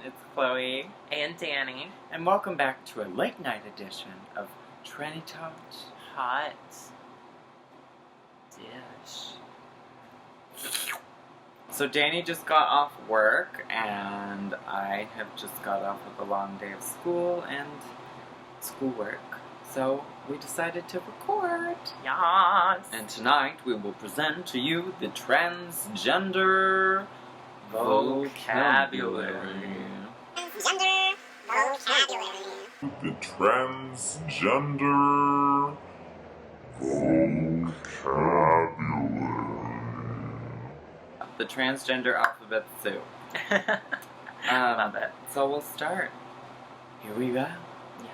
It's Chloe and Dani. and welcome back to a late night edition of Tranny Tot Hotdish. So Dani just got off work and I have just got off of a long day of school and schoolwork. So we decided to record. Yes. And tonight we will present to you the transgender vocabulary. Transgender vocabulary. The transgender vocabulary. The transgender alphabet soup. Love it. So we'll start. Here we go. Yeah.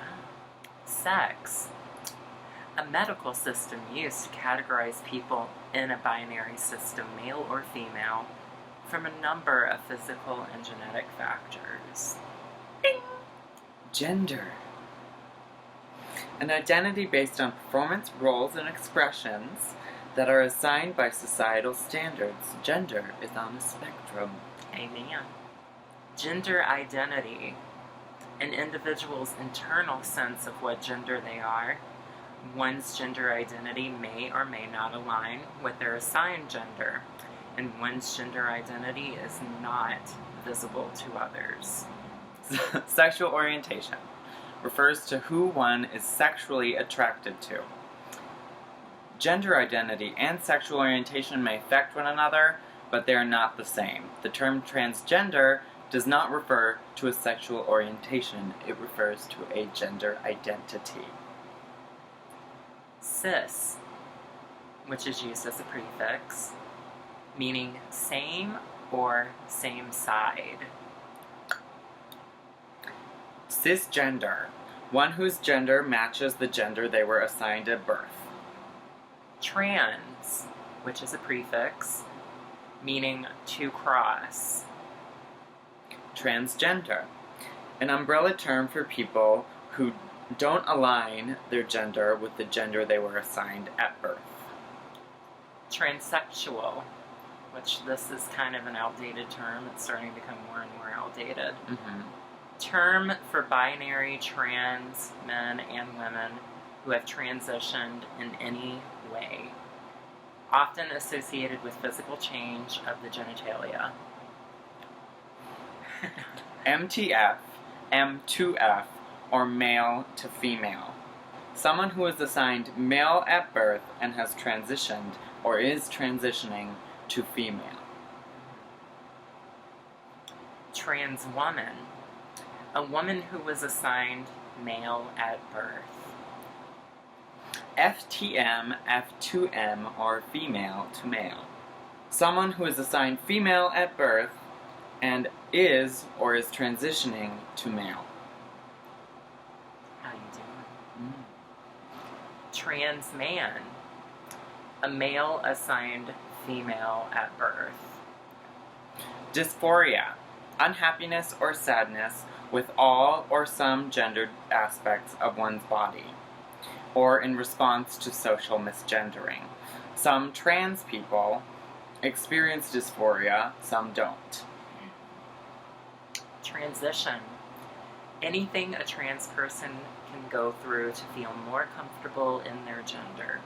Sex. A medical system used to categorize people in a binary system, male or female, from a number of physical and genetic factors. Bing! Gender. An identity based on performance, roles, and expressions that are assigned by societal standards. Gender is on a spectrum. Amen. Gender identity. An individual's internal sense of what gender they are. One's gender identity may or may not align with their assigned gender, and one's gender identity is not visible to others. Sexual orientation refers to who one is sexually attracted to. Gender identity and sexual orientation may affect one another, but they are not the same. The term transgender does not refer to a sexual orientation, it refers to a gender identity. Cis, which is used as a prefix, meaning same or same side. Cisgender, one whose gender matches the gender they were assigned at birth. Trans, which is a prefix, meaning to cross. Transgender, an umbrella term for people who don't align their gender with the gender they were assigned at birth. Transsexual, which this is kind of an outdated term. It's starting to become more and more outdated. Term for binary trans men and women who have transitioned in any way, often associated with physical change of the genitalia. MTF, M2F, or male to female. Someone who is assigned male at birth and has transitioned or is transitioning to female. Trans woman, a woman who was assigned male at birth. FTM, F2M, or female to male. Someone who is assigned female at birth and is or is transitioning to male. How you doing? Trans man, a male assigned female at birth. Dysphoria, unhappiness or sadness with all or some gendered aspects of one's body, or in response to social misgendering. Some trans people experience dysphoria, some don't. Transition, anything a trans person can go through to feel more comfortable in their gender.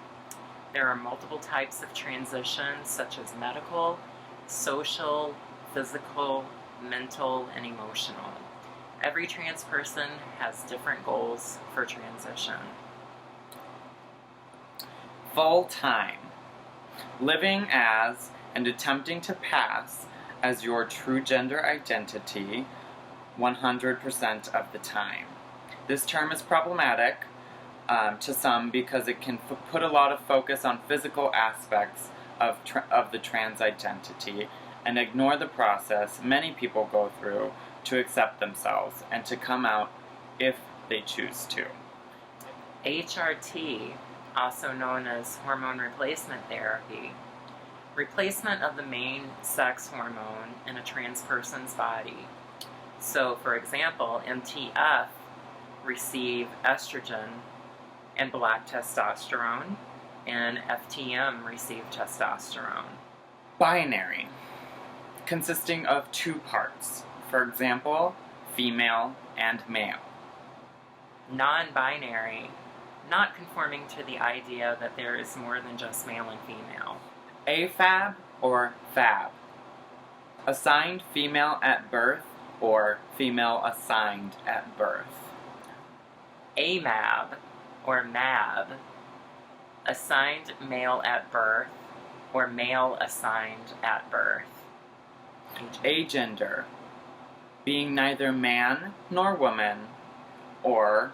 There are multiple types of transitions, such as medical, social, physical, mental, and emotional. Every trans person has different goals for transition. Full time, living as and attempting to pass as your true gender identity 100% of the time. This term is problematic to some because it can put a lot of focus on physical aspects of the trans identity and ignore the process many people go through to accept themselves and to come out if they choose to. HRT, also known as hormone replacement therapy, replacement of the main sex hormone in a trans person's body. So, for example, MTF receive estrogen and black testosterone, and FTM receive testosterone. Binary, consisting of two parts. For example, female, and male. Non-binary, not conforming to the idea that there is more than just male and female. AFAB or FAB. Assigned female at birth or female assigned at birth. AMAB or MAB, assigned male at birth or male assigned at birth. Agender, being neither man nor woman or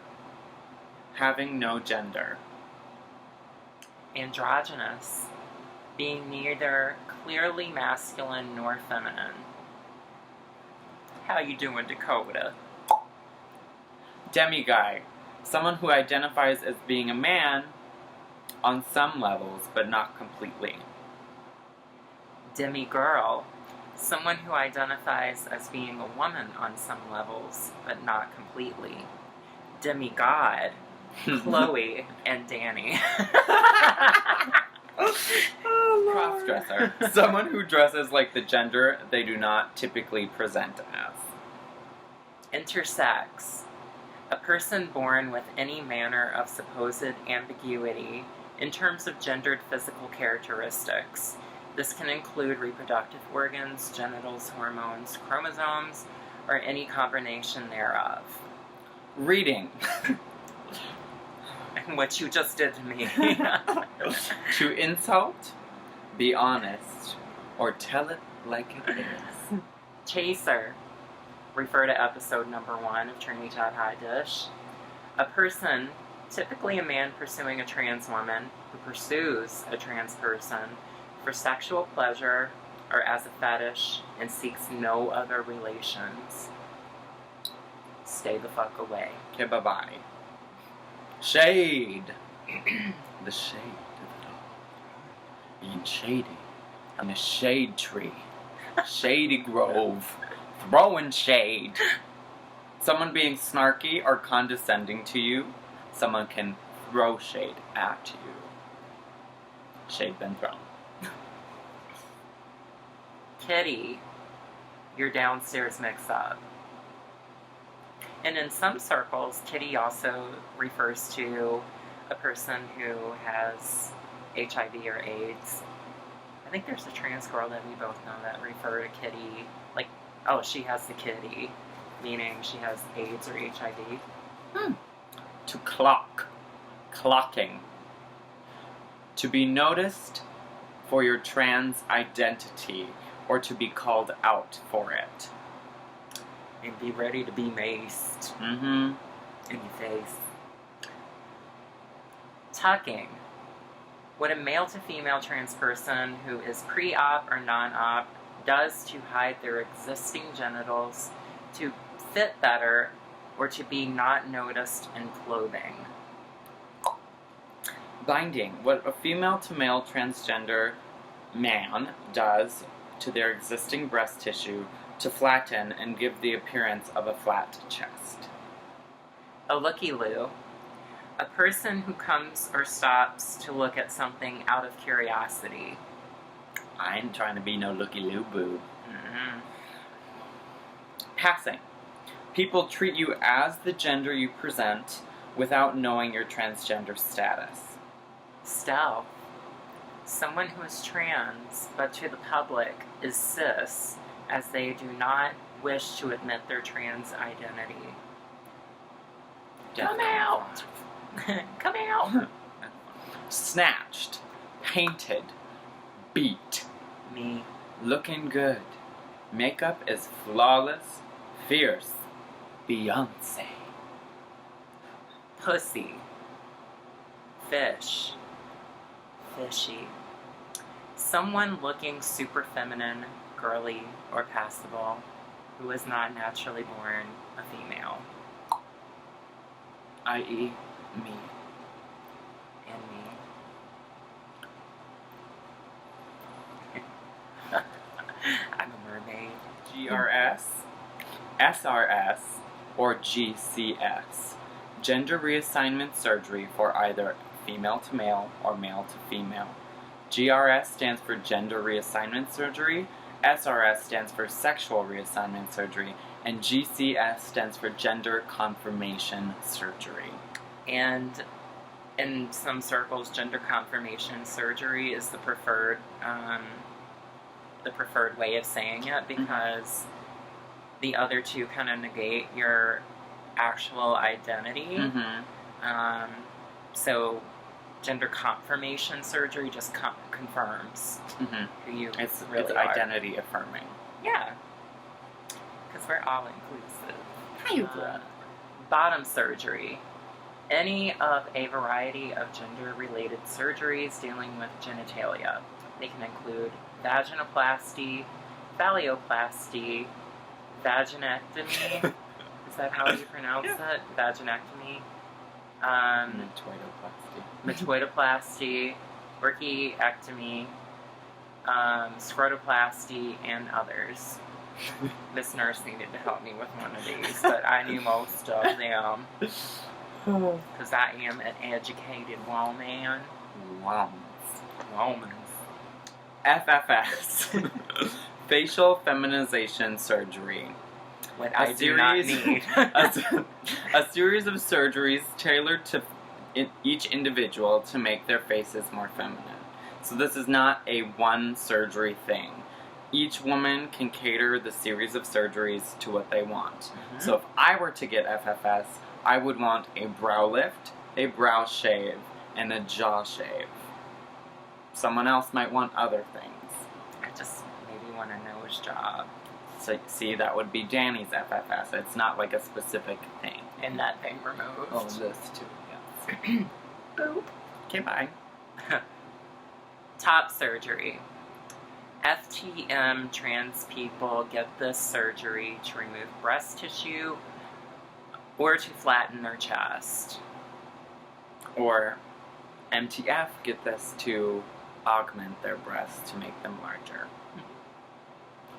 having no gender. Androgynous, being neither clearly masculine nor feminine. How you doing, Dakota? Demiguy, someone who identifies as being a man on some levels, but not completely. Demigirl, someone who identifies as being a woman on some levels, but not completely. Demigod, Chloe and Dani. Crossdresser, someone who dresses like the gender they do not typically present as. Intersex, a person born with any manner of supposed ambiguity in terms of gendered physical characteristics. This can include reproductive organs, genitals, hormones, chromosomes, or any combination thereof. Reading. What you just did to me. To insult, be honest, or tell it like it is. Chaser. Refer to episode number 1 of Tranny Tot Hotdish. A person, typically a man pursuing a trans woman, who pursues a trans person for sexual pleasure or as a fetish and seeks no other relations. Stay the fuck away. Okay, bye-bye. Shade. The shade of it all. Being shady. In a shade tree. Shady grove. Throwing shade. Someone being snarky or condescending to you. Someone can throw shade at you. Shade been thrown. Kitty, your downstairs mix-up. And in some circles, kitty also refers to a person who has HIV or AIDS. I think there's a trans girl that we both know that refer to kitty, like, oh, she has the kitty, meaning she has AIDS or HIV. To clock. Clocking. To be noticed for your trans identity, or to be called out for it. And be ready to be maced Mm-hmm. in your face. Tucking. What a male to female trans person who is pre-op or non-op does to hide their existing genitals, to fit better, or to be not noticed in clothing. Binding. What a female to male transgender man does to their existing breast tissue to flatten and give the appearance of a flat chest. A looky-loo. A person who comes or stops to look at something out of curiosity. I ain't trying to be no looky-loo boo. Mm-hmm. Passing. People treat you as the gender you present without knowing your transgender status. Stealth. Someone who is trans, but to the public is cis, as they do not wish to admit their trans identity. Come out! Come out! Snatched. Painted. Beat. Me. Looking good. Makeup is flawless. Fierce. Beyonce. Pussy. Fish. Fishy. Someone looking super feminine, girly, or passable, who is not naturally born a female. I.e. me. And me. I'm a mermaid. GRS, SRS, or GCS. Gender reassignment surgery for either female to male or male to female. GRS stands for gender reassignment surgery, SRS stands for sexual reassignment surgery, And GCS stands for gender confirmation surgery. And in some circles, gender confirmation surgery is the preferred way of saying it, because the other two kind of negate your actual identity. So gender confirmation surgery just confirms who you really are. It's identity affirming. Yeah, because we're all inclusive. How you doing? Bottom surgery. Any of a variety of gender-related surgeries dealing with genitalia. They can include vaginoplasty, phalloplasty, vaginectomy. Is that how you pronounce it? Vaginectomy. Metoidoplasty, orchiectomy, scrotoplasty, and others. This nurse needed to help me with one of these, but I knew most of them. Because I am an educated woman. Woman. FFS. Facial feminization surgery. What I do not need. A series of surgeries tailored to each individual to make their faces more feminine. So this is not a one surgery thing. Each woman can cater the series of surgeries to what they want. So if I were to get FFS, I would want a brow lift, a brow shave, and a jaw shave. Someone else might want other things. I just maybe want a nose job. So, see, that would be Dani's FFS. It's not like a specific thing. And that thing removed. Oh, this too, yes. Boop. Okay, bye. Top surgery. FTM trans people get this surgery to remove breast tissue or to flatten their chest. Or MTF get this to augment their breasts to make them larger.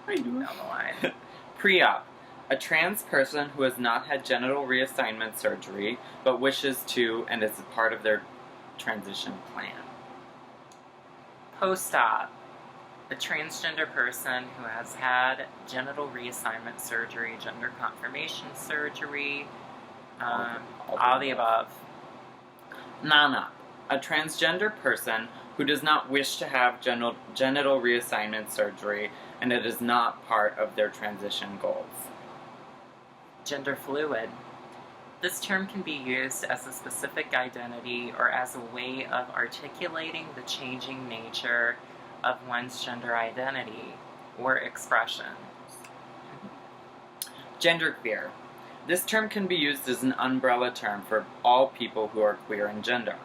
How are you doing down the line? Pre-op. A trans person who has not had genital reassignment surgery but wishes to and is a part of their transition plan. Post-op. A transgender person who has had genital reassignment surgery, gender confirmation surgery, all the above. Non-op. A transgender person who does not wish to have genital reassignment surgery and it is not part of their transition goals. Gender fluid. This term can be used as a specific identity or as a way of articulating the changing nature of one's gender identity or expression. Genderqueer. This term can be used as an umbrella term for all people who are queer in gender,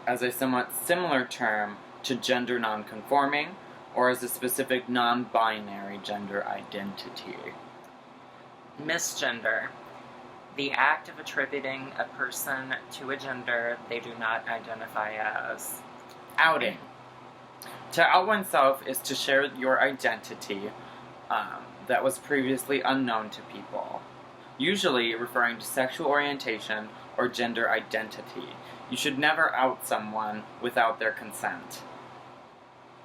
as a somewhat similar term to gender nonconforming, or as a specific non-binary gender identity. Misgender. The act of attributing a person to a gender they do not identify as. Outing. To out oneself is to share your identity that was previously unknown to people, usually referring to sexual orientation or gender identity. You should never out someone without their consent.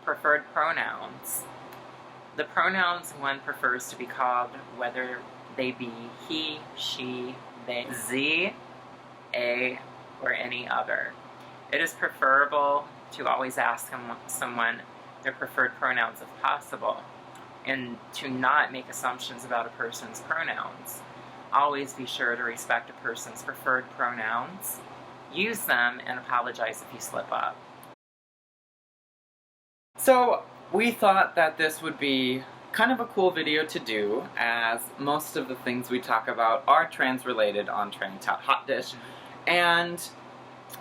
Preferred pronouns. The pronouns one prefers to be called, whether they be he, she, they, z, a, or any other. It is preferable to always ask someone their preferred pronouns if possible, and to not make assumptions about a person's pronouns. Always be sure to respect a person's preferred pronouns, use them, and apologize if you slip up. So, we thought that this would be kind of a cool video to do, as most of the things we talk about are trans-related on Tranny Tot Hotdish, and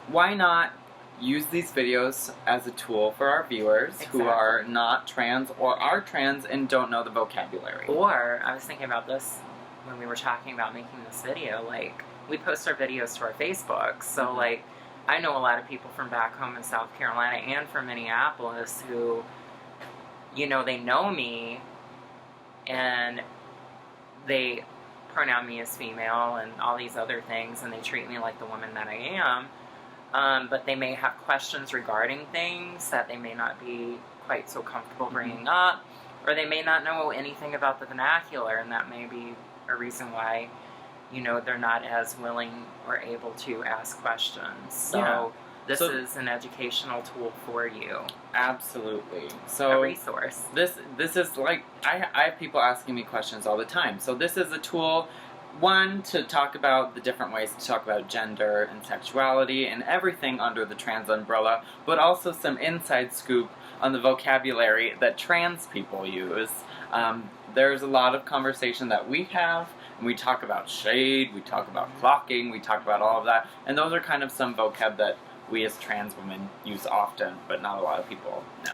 why not use these videos as a tool for our viewers who are not trans or are trans and don't know the vocabulary. Or, I was thinking about this when we were talking about making this video, like, we post our videos to our Facebook, so like, I know a lot of people from back home in South Carolina and from Minneapolis who, you know, they know me and they pronoun me as female and all these other things, and they treat me like the woman that I am, but they may have questions regarding things that they may not be quite so comfortable bringing up, or they may not know anything about the vernacular, and that may be a reason why, you know, they're not as willing or able to ask questions. So this is an educational tool for you. Absolutely. So a resource. This is like, I have people asking me questions all the time. So this is a tool, one, to talk about the different ways to talk about gender and sexuality and everything under the trans umbrella, but also some inside scoop on the vocabulary that trans people use. There's a lot of conversation that we have, and we talk about shade, we talk about clocking, we talk about all of that, and those are kind of some vocab that we as trans women use often, but not a lot of people know.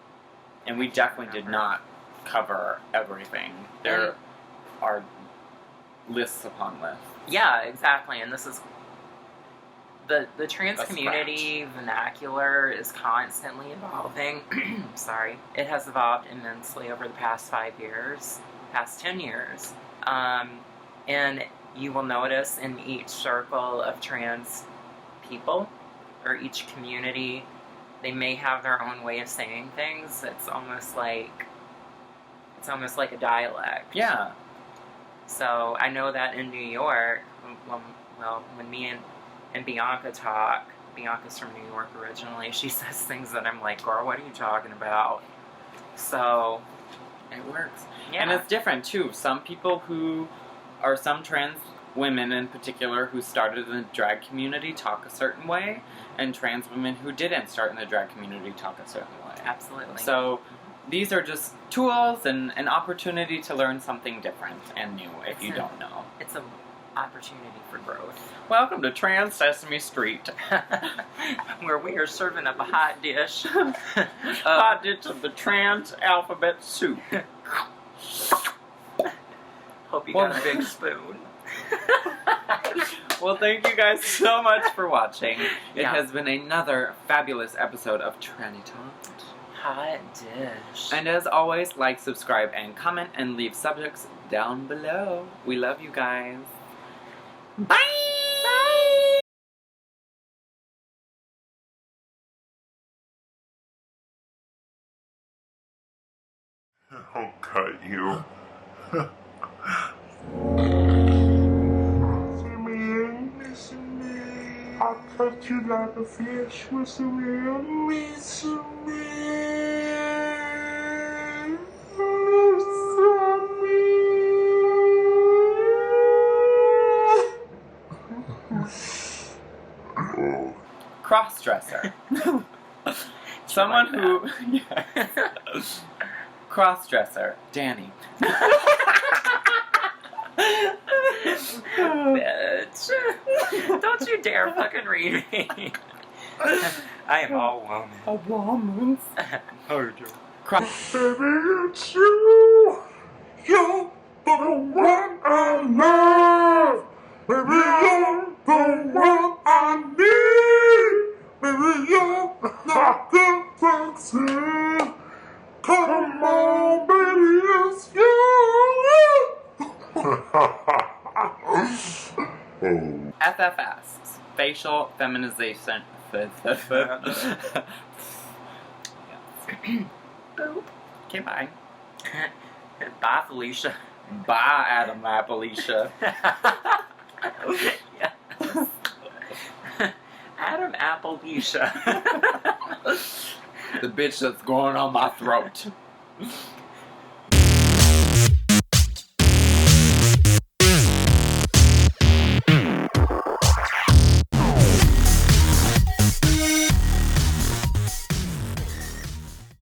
And we definitely did not cover everything. There are lists upon lists. Yeah, exactly, and this is the trans community vernacular is constantly evolving. Sorry. It has evolved immensely over the past 5 years, past 10 years. And you will notice in each circle of trans people, or each community, they may have their own way of saying things. It's almost like a dialect. Yeah. So I know that in New York, when me and Bianca talk, Bianca's from New York originally, she says things that I'm like, girl, what are you talking about? So it works. Yeah. And it's different too. Some people some trans women in particular who started in the drag community talk a certain way, and trans women who didn't start in the drag community talk a certain way. Absolutely. So these are just tools and an opportunity to learn something different and new if you don't know. It's an opportunity for growth. Welcome to Trans Sesame Street, where we are serving up a hot dish. Hot dish of the trans alphabet soup. Hope you got a big spoon. Well, thank you guys so much for watching. It has been another fabulous episode of Tranny Tot Hotdish. And as always, like, subscribe, and comment, and leave subjects down below. We love you guys. Bye! Bye! I'll cut you. I'll cut you like a fish with some real meat, some Crossdresser. Someone who... Yes. Crossdresser. Dani. Bitch. Don't you dare fucking read me. I am all woman. A woman. How are you doing? Baby, it's you. You're the one I love. Baby, you're the one I need. Baby, you're not the person. Come on, baby, it's you. FFS. Facial feminization. Boop. Okay, bye. Bye, Felicia. Bye, Adam Appalachia. Yes. Adam Appalachia. The bitch that's going on my throat.